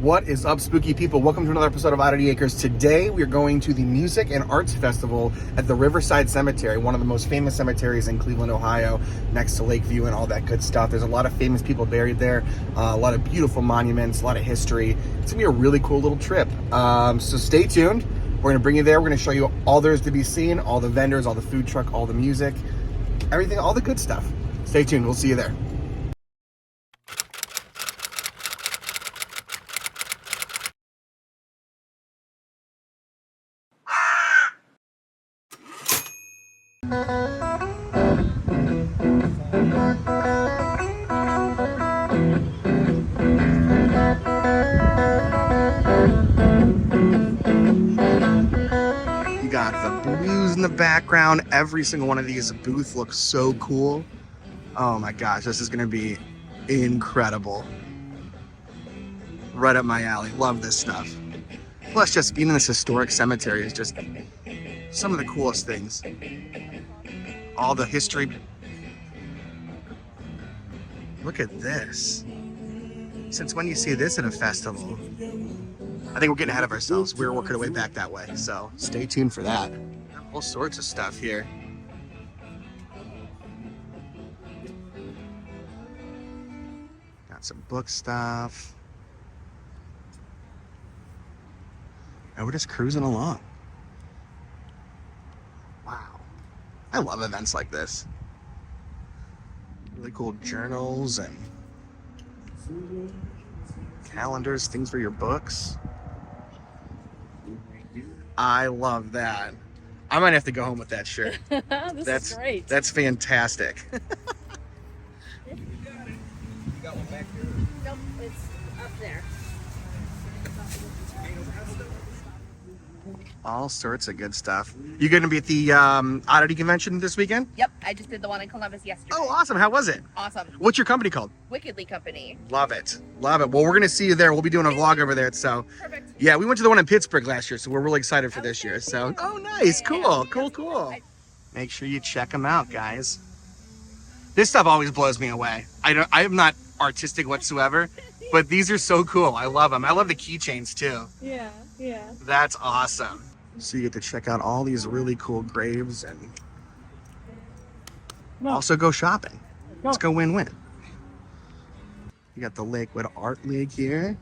What is up, spooky people? Welcome to another episode of Oddity Acres. Today we are going to the Music and Arts Festival at the Riverside Cemetery, one of the most famous cemeteries in Cleveland, Ohio, next to Lakeview and all that good stuff. There's a lot of famous people buried there, a lot of beautiful monuments, a lot of history. It's gonna be a really cool little trip. So stay tuned. We're gonna bring you there. We're gonna show you all there is to be seen, all the vendors, all the food truck, all the music, everything, all the good stuff. Stay tuned. We'll see you there. You got the blues in the background. Every single one of these booths looks so cool. Oh my gosh, this is gonna be incredible. Right up my alley. Love this stuff. Plus, just being in this historic cemetery is just some of the coolest things. All the history. Look at this. Since when do you see this at a festival? I think we're getting ahead of ourselves. We're working our way back that way, so stay tuned for that. All sorts of stuff here. Got some book stuff. And we're just cruising along. Wow. I love events like this. Really cool journals and calendars, things for your books. I love that. I might have to go home with that shirt. That's great. That's fantastic. You got one back there? Nope, it's up there. All sorts of good stuff. You going to be at the Oddity Convention this weekend? Yep, I just did the one in Columbus yesterday. Oh, awesome. How was it? Awesome. What's your company called? Wickedly Company. Love it. Love it. Well, we're going to see you there. We'll be doing a vlog over there. So, Perfect. yeah, we went to the one in Pittsburgh last year, so we're really excited for this year. So, oh, nice. Cool. Cool. Make sure you check them out, guys. This stuff always blows me away. I am not artistic whatsoever, but these are so cool. I love them. I love the keychains too. Yeah. That's awesome. So you get to check out all these really cool graves and also go shopping. Let's go win-win. You got the Lakewood Art League here.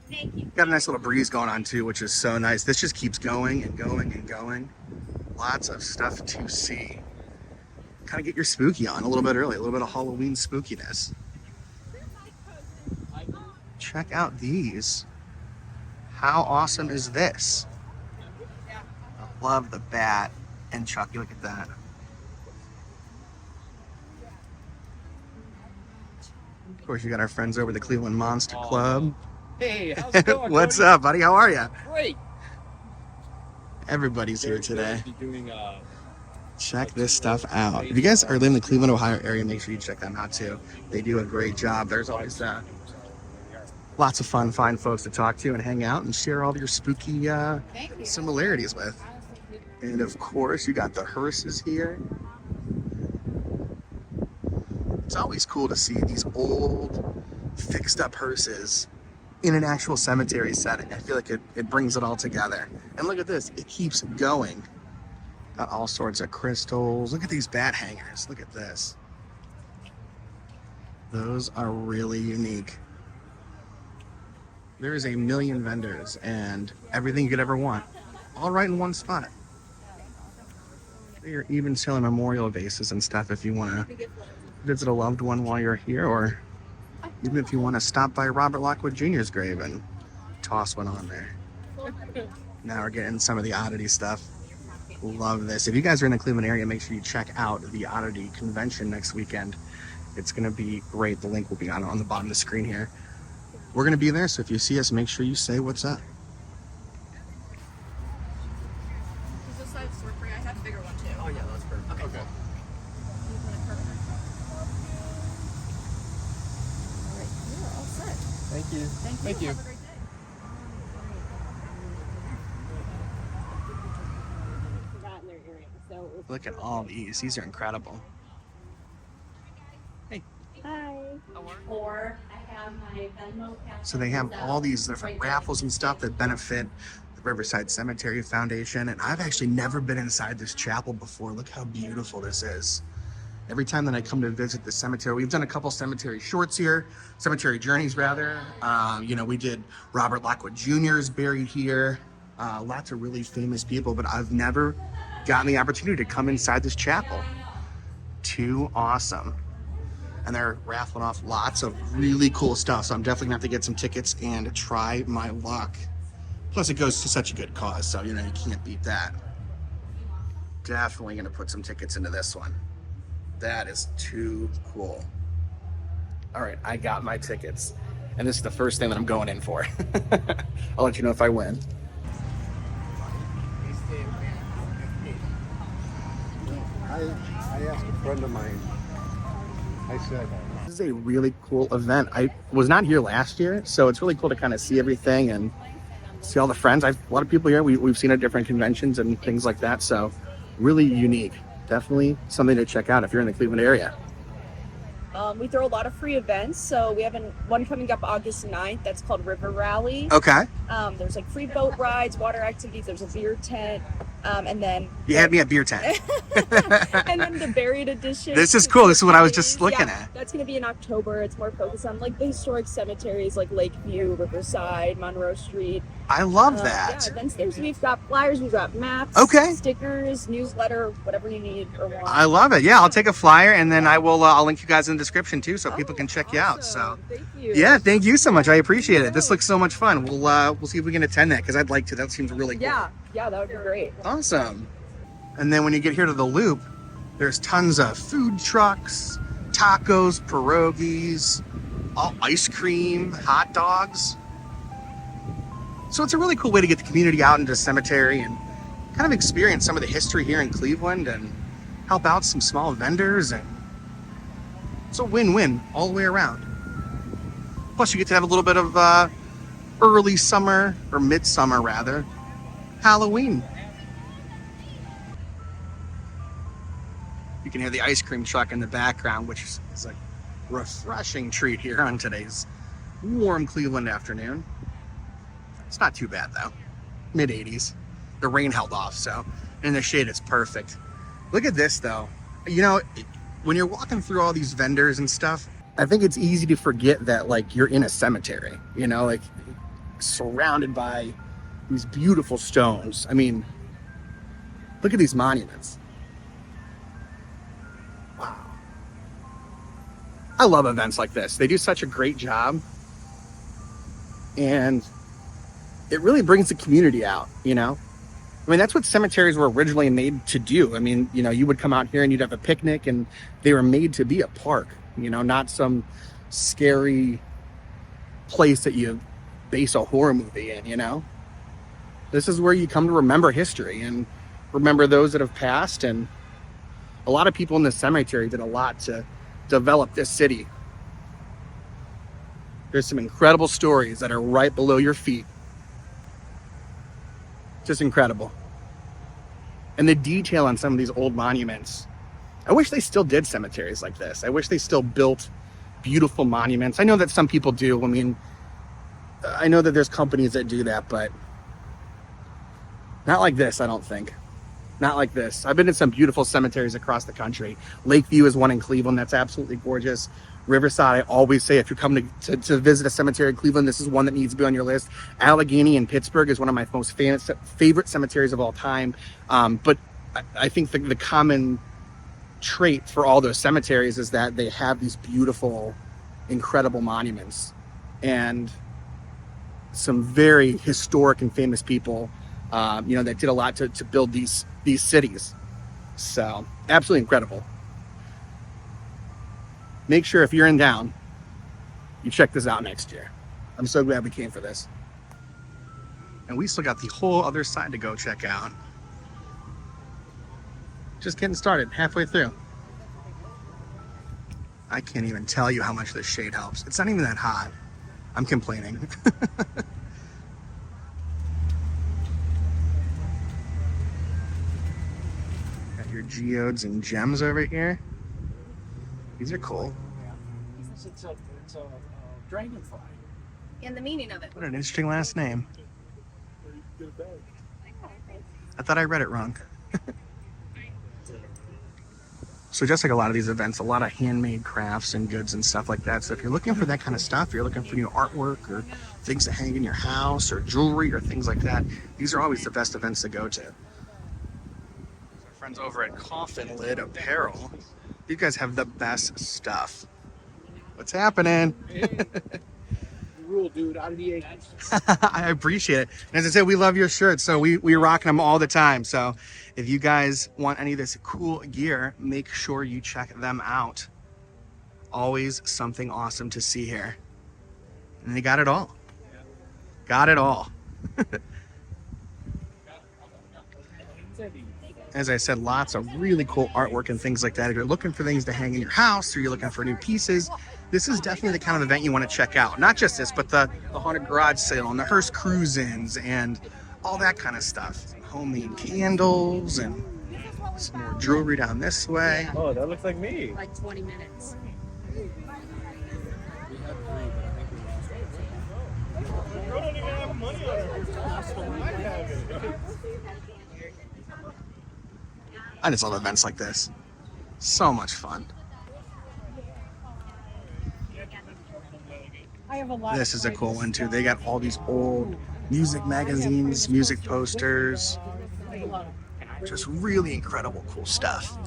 Thank you. Got a nice little breeze going on too, which is so nice. This just keeps going and going and going. Lots of stuff to see. Kind of get your spooky on a little bit early, a little bit of Halloween spookiness. Check out these. How awesome is this? I love the bat and Chucky. Look at that. Of course, you got our friends over at the Cleveland Monster Club. Hey, how's it going? What's up, buddy? How are you? Great. Everybody's here today. Doing, Check this stuff out. If you guys are living in the Cleveland, Ohio area, make sure you check them out too. They do a great job. There's always lots of fun, fine folks to talk to and hang out and share all your spooky similarities with. And of course, you got the hearses here. It's always cool to see these old, fixed up hearses in an actual cemetery setting. I feel like it brings it all together. And look at this, it keeps going. Got all sorts of crystals. Look at these bat hangers. Look at this. Those are really unique. There is a million vendors and everything you could ever want, all right in one spot. They're even selling memorial vases and stuff if you want to visit a loved one while you're here, or even if you want to stop by Robert Lockwood Jr.'s grave and toss one on there. Now we're getting some of the oddity stuff. Love this. If you guys are in the Cleveland area, make sure you check out the Oddity Convention next weekend. It's going to be great. The link will be on the bottom of the screen here. We're going to be there, so if you see us, make sure you say what's up. Is this size store free? I have a bigger one too. oh, yeah, that's perfect. Okay. Okay. All right, you are all set. Thank you. Thank you. Have a great day. Look at all these. These are incredible. Hey. Hi. Or I So they have all these different raffles and stuff that benefit the Riverside Cemetery Foundation. And I've actually never been inside this chapel before. Look how beautiful this is. Every time that I come to visit the cemetery, we've done a couple cemetery shorts here, cemetery journeys rather. We did Robert Lockwood Jr. is buried here. Lots of really famous people, but I've never gotten the opportunity to come inside this chapel. Too awesome. And they're raffling off lots of really cool stuff. So I'm definitely gonna have to get some tickets and try my luck. Plus it goes to such a good cause. So, you can't beat that. Definitely gonna put some tickets into this one. That is too cool. All right, I got my tickets. And this is the first thing that I'm going in for. I'll let you know if I win. I asked a friend of mine, I said, This is a really cool event. I was not here last year, so it's really cool to kind of see everything and see all the friends. A lot of people here we've seen at different conventions and things like that, so really unique. Definitely something to check out if you're in the Cleveland area. We throw a lot of free events, so we have one coming up August 9th that's called River Rally. Okay. There's like free boat rides, water activities, there's a beer tent, and then... You had me at beer tent. and then the Buried Edition. This is cool. This is what I was just looking at. That's going to be in October. It's more focused on like the historic cemeteries like Lakeview, Riverside, Monroe Street. I love that. Yeah, events we've got flyers, we've got maps, stickers, newsletter, whatever you need or want. I love it. Yeah, I'll take a flyer and then I'll link you guys in the description too, so people can check you out. So thank you. Yeah, thank you so much. I appreciate it. This looks so much fun. We'll see if we can attend that because I'd like to. That seems really cool. Yeah, that would be great. Awesome. And then when you get here to the Loop, there's tons of food trucks, tacos, pierogies, all ice cream, hot dogs. So it's a really cool way to get the community out into the cemetery and kind of experience some of the history here in Cleveland and help out some small vendors. And it's a win-win all the way around. Plus you get to have a little bit of early summer, or midsummer rather, Halloween. You can hear the ice cream truck in the background, which is a refreshing treat here on today's warm Cleveland afternoon. It's not too bad though. Mid-80s. The rain held off, so in the shade it's perfect. Look at this though. When you're walking through all these vendors and stuff, I think it's easy to forget that you're in a cemetery, surrounded by these beautiful stones. I mean, look at these monuments. Wow. I love events like this. They do such a great job. And it really brings the community out, I mean, that's what cemeteries were originally made to do. I mean, you would come out here and you'd have a picnic, and they were made to be a park, not some scary place that you base a horror movie in, This is where you come to remember history and remember those that have passed. And a lot of people in the cemetery did a lot to develop this city. There's some incredible stories that are right below your feet. Just incredible. And the detail on some of these old monuments. I wish they still did cemeteries like this. I wish they still built beautiful monuments. I know that some people do. I mean, I know that there's companies that do that, but not like this, I don't think. Not like this. I've been to some beautiful cemeteries across the country. Lakeview is one in Cleveland that's absolutely gorgeous. Riverside, I always say if you're coming to visit a cemetery in Cleveland, this is one that needs to be on your list. Allegheny in Pittsburgh is one of my most favorite cemeteries of all time. But I think the common trait for all those cemeteries is that they have these beautiful, incredible monuments and some very historic and famous people, that did a lot to build these cities. So absolutely incredible. Make sure if you're in town, you check this out next year. I'm so glad we came for this. And we still got the whole other side to go check out. Just getting started, halfway through. I can't even tell you how much this shade helps. It's not even that hot. I'm complaining. Got your geodes and gems over here. These are cool. Dragonfly. And the meaning of it. What an interesting last name. I thought I read it wrong. So just like a lot of these events, a lot of handmade crafts and goods and stuff like that. So if you're looking for that kind of stuff, you're looking for new artwork or things to hang in your house or jewelry or things like that, these are always the best events to go to. Our friends over at Coffin Lid Apparel, you guys have the best stuff. What's happening? Rule, dude. Oddity Acres. I appreciate it. And as I said, we love your shirts, so we're rocking them all the time. So if you guys want any of this cool gear, make sure you check them out. Always something awesome to see here. And they got it all. Got it all. As I said, lots of really cool artwork and things like that. If you're looking for things to hang in your house or you're looking for new pieces, this is definitely the kind of event you want to check out. Not just this, but the haunted garage sale and the hearse cruise-ins and all that kind of stuff. Homemade candles and some more jewelry down this way. Oh, that looks like me. Like 20 minutes. Don't even have money on it. I just love events like this. So much fun. I have a lot. This is a cool one too. They got all these old music magazines, music posters. Just really incredible cool stuff.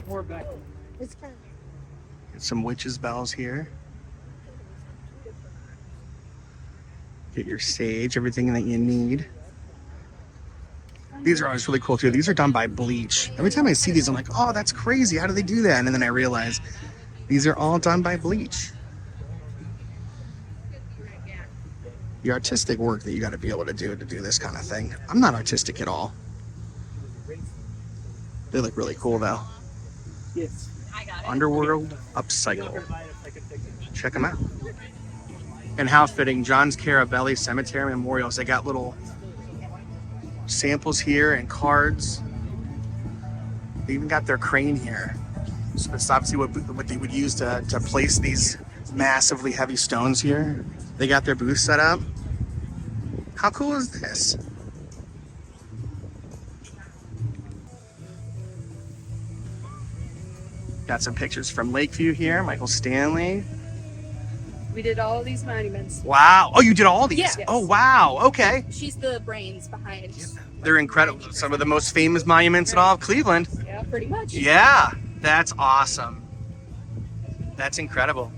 Got some witches' bells here. Get your sage, everything that you need. These are always really cool too. These are done by bleach. Every time I see these, I'm like, oh, that's crazy. How do they do that? And then I realize these are all done by bleach. The artistic work that you got to be able to do this kind of thing. I'm not artistic at all. They look really cool though. Yes. Underworld Upcycle. Check them out. And how fitting, John's Carabelli Cemetery Memorials. They got little samples here and cards. They even got their crane here. So it's obviously what they would use to place these massively heavy stones here. They got their booth set up. How cool is this? Got some pictures from Lakeview here. Michael Stanley. We did all these monuments. Wow. Oh, you did all these? Yeah. Oh, wow. Okay. She's the brains behind. They're incredible. Some of the most famous monuments in all of Cleveland. Yeah, pretty much. Yeah. That's awesome. That's incredible.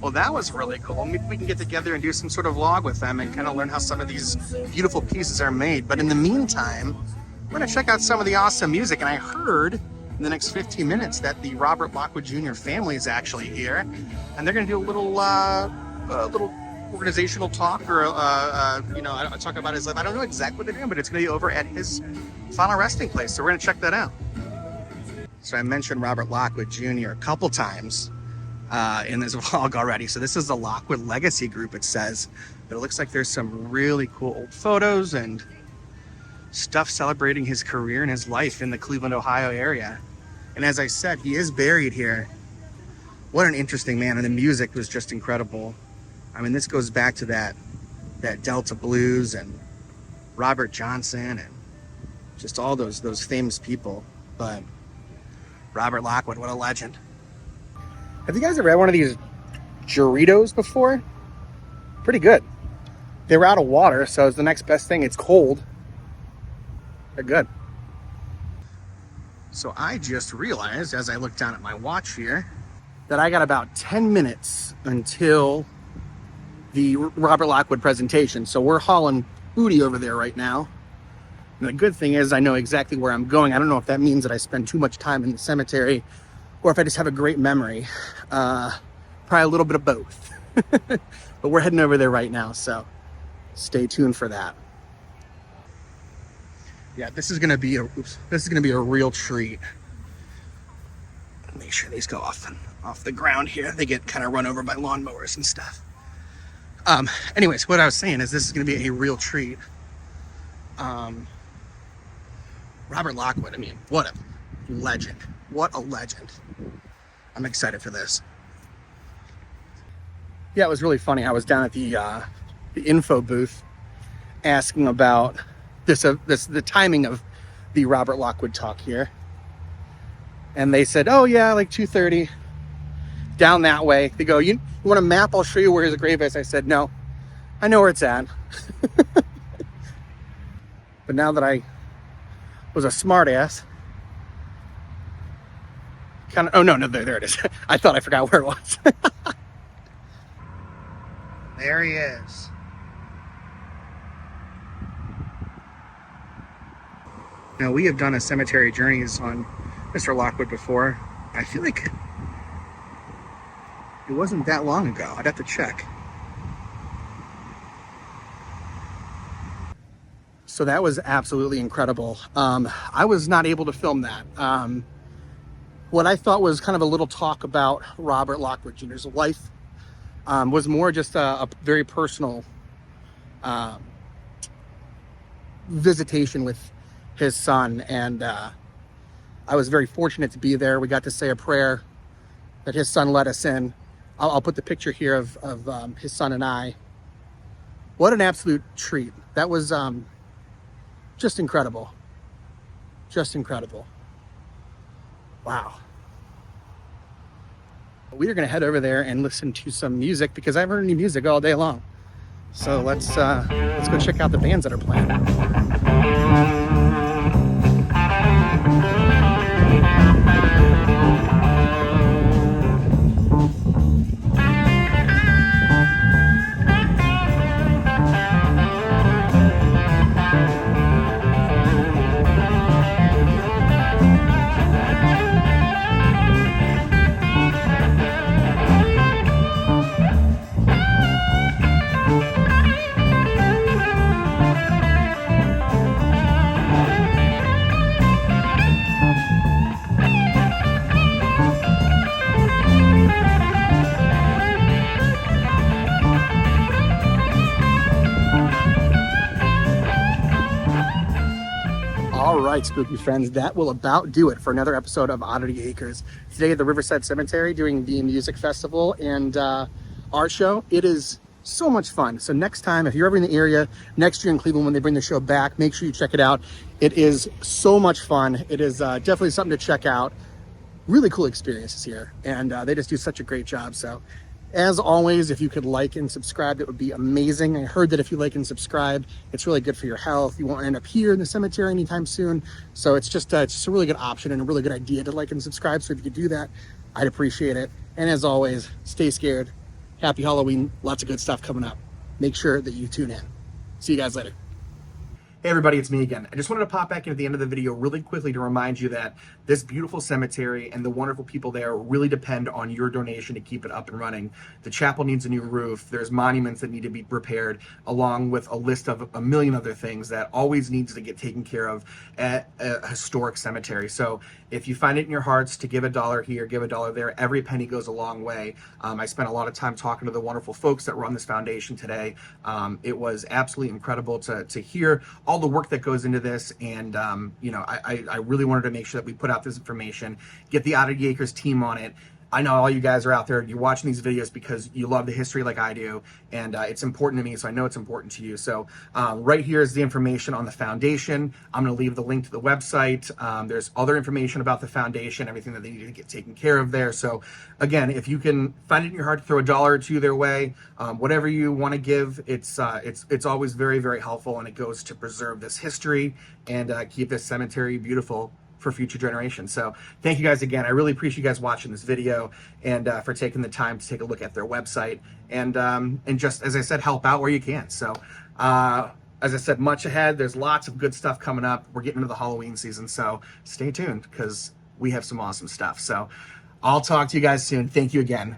Well, that was really cool. Maybe we can get together and do some sort of vlog with them and kind of learn how some of these beautiful pieces are made. But in the meantime, we're going to check out some of the awesome music. And I heard in the next 15 minutes that the Robert Lockwood Jr. family is actually here. And they're going to do a little organizational talk or, talk about his life. I don't know exactly what they're doing, but it's going to be over at his final resting place. So we're going to check that out. So I mentioned Robert Lockwood Jr. a couple times in this vlog already. So this is the Lockwood Legacy Group, it says. But it looks like there's some really cool old photos and stuff celebrating his career and his life in the Cleveland, Ohio area. And as I said, he is buried here. What an interesting man. And the music was just incredible. I mean, this goes back to that Delta blues and Robert Johnson and just all those famous people. But Robert Lockwood, what a legend. Have you guys ever had one of these Doritos before? Pretty good. They were out of water, so it's the next best thing. It's cold. They're good. So I just realized, as I look down at my watch here, that I got about 10 minutes until the Robert Lockwood presentation. So we're hauling booty over there right now. And the good thing is I know exactly where I'm going. I don't know if that means that I spend too much time in the cemetery or if I just have a great memory. Probably a little bit of both. But we're heading over there right now, so stay tuned for that. Yeah, this is gonna be a real treat. Make sure these go off the ground here. They get kind of run over by lawnmowers and stuff. Anyways, what I was saying is this is gonna be a real treat. Robert Lockwood, I mean, what a legend. What a legend. I'm excited for this. Yeah, it was really funny. I was down at the info booth asking about the timing of the Robert Lockwood talk here, and they said, "Oh yeah, like 2:30 down that way." They go, "You want a map? I'll show you where his grave is." I said, "No, I know where it's at." But now that I was a smart ass, kind of, oh no, there it is. I thought I forgot where it was. There he is. Now, we have done a cemetery journeys on Mr. Lockwood before. I feel like it wasn't that long ago. I'd have to check. So that was absolutely incredible. I was not able to film that. What I thought was kind of a little talk about Robert Lockwood Jr.'s life was more just a very personal visitation with his son, and I was very fortunate to be there. We got to say a prayer that his son let us in. I'll put the picture here of his son and I. What an absolute treat. That was just incredible. Just incredible. Wow. We are going to head over there and listen to some music because I haven't heard any music all day long. So let's go check out the bands that are playing. All right, spooky friends, that will about do it for another episode of Oddity Acres. Today at the Riverside Cemetery doing the music festival and art show. It is so much fun. So next time, if you're ever in the area, next year in Cleveland when they bring the show back, make sure you check it out. It is so much fun. It is definitely something to check out. Really cool experiences here, and they just do such a great job. So as always, if you could like and subscribe, it would be amazing. I heard that if you like and subscribe, it's really good for your health. You won't end up here in the cemetery anytime soon. So it's just a really good option and a really good idea to like and subscribe. So if you could do that, I'd appreciate it. And as always, stay scared. Happy Halloween. Lots of good stuff coming up. Make sure that you tune in. See you guys later. Hey everybody, it's me again. I just wanted to pop back in at the end of the video really quickly to remind you that this beautiful cemetery and the wonderful people there really depend on your donation to keep it up and running. The chapel needs a new roof. There's monuments that need to be repaired, along with a list of a million other things that always needs to get taken care of at a historic cemetery. So if you find it in your hearts to give $1 here, give $1 there, every penny goes a long way. I spent a lot of time talking to the wonderful folks that run this foundation today. It was absolutely incredible to hear all the work that goes into this, and you know, I really wanted to make sure that we put out this information, get the Oddity Acres team on it. I know all you guys are out there, you're watching these videos because you love the history like I do, and it's important to me, so I know it's important to you. So right here is the information on the foundation. I'm going to leave the link to the website. There's other information about the foundation, everything that they need to get taken care of there. So again, if you can find it in your heart to throw $1 or $2 their way, whatever you want to give, it's always very, very helpful, and it goes to preserve this history and keep this cemetery beautiful for future generations. So thank you guys again. I really appreciate you guys watching this video and for taking the time to take a look at their website and just, as I said, help out where you can. So as I said, much ahead. There's lots of good stuff coming up. We're getting into the Halloween season, so stay tuned because we have some awesome stuff. So I'll talk to you guys soon. Thank you again.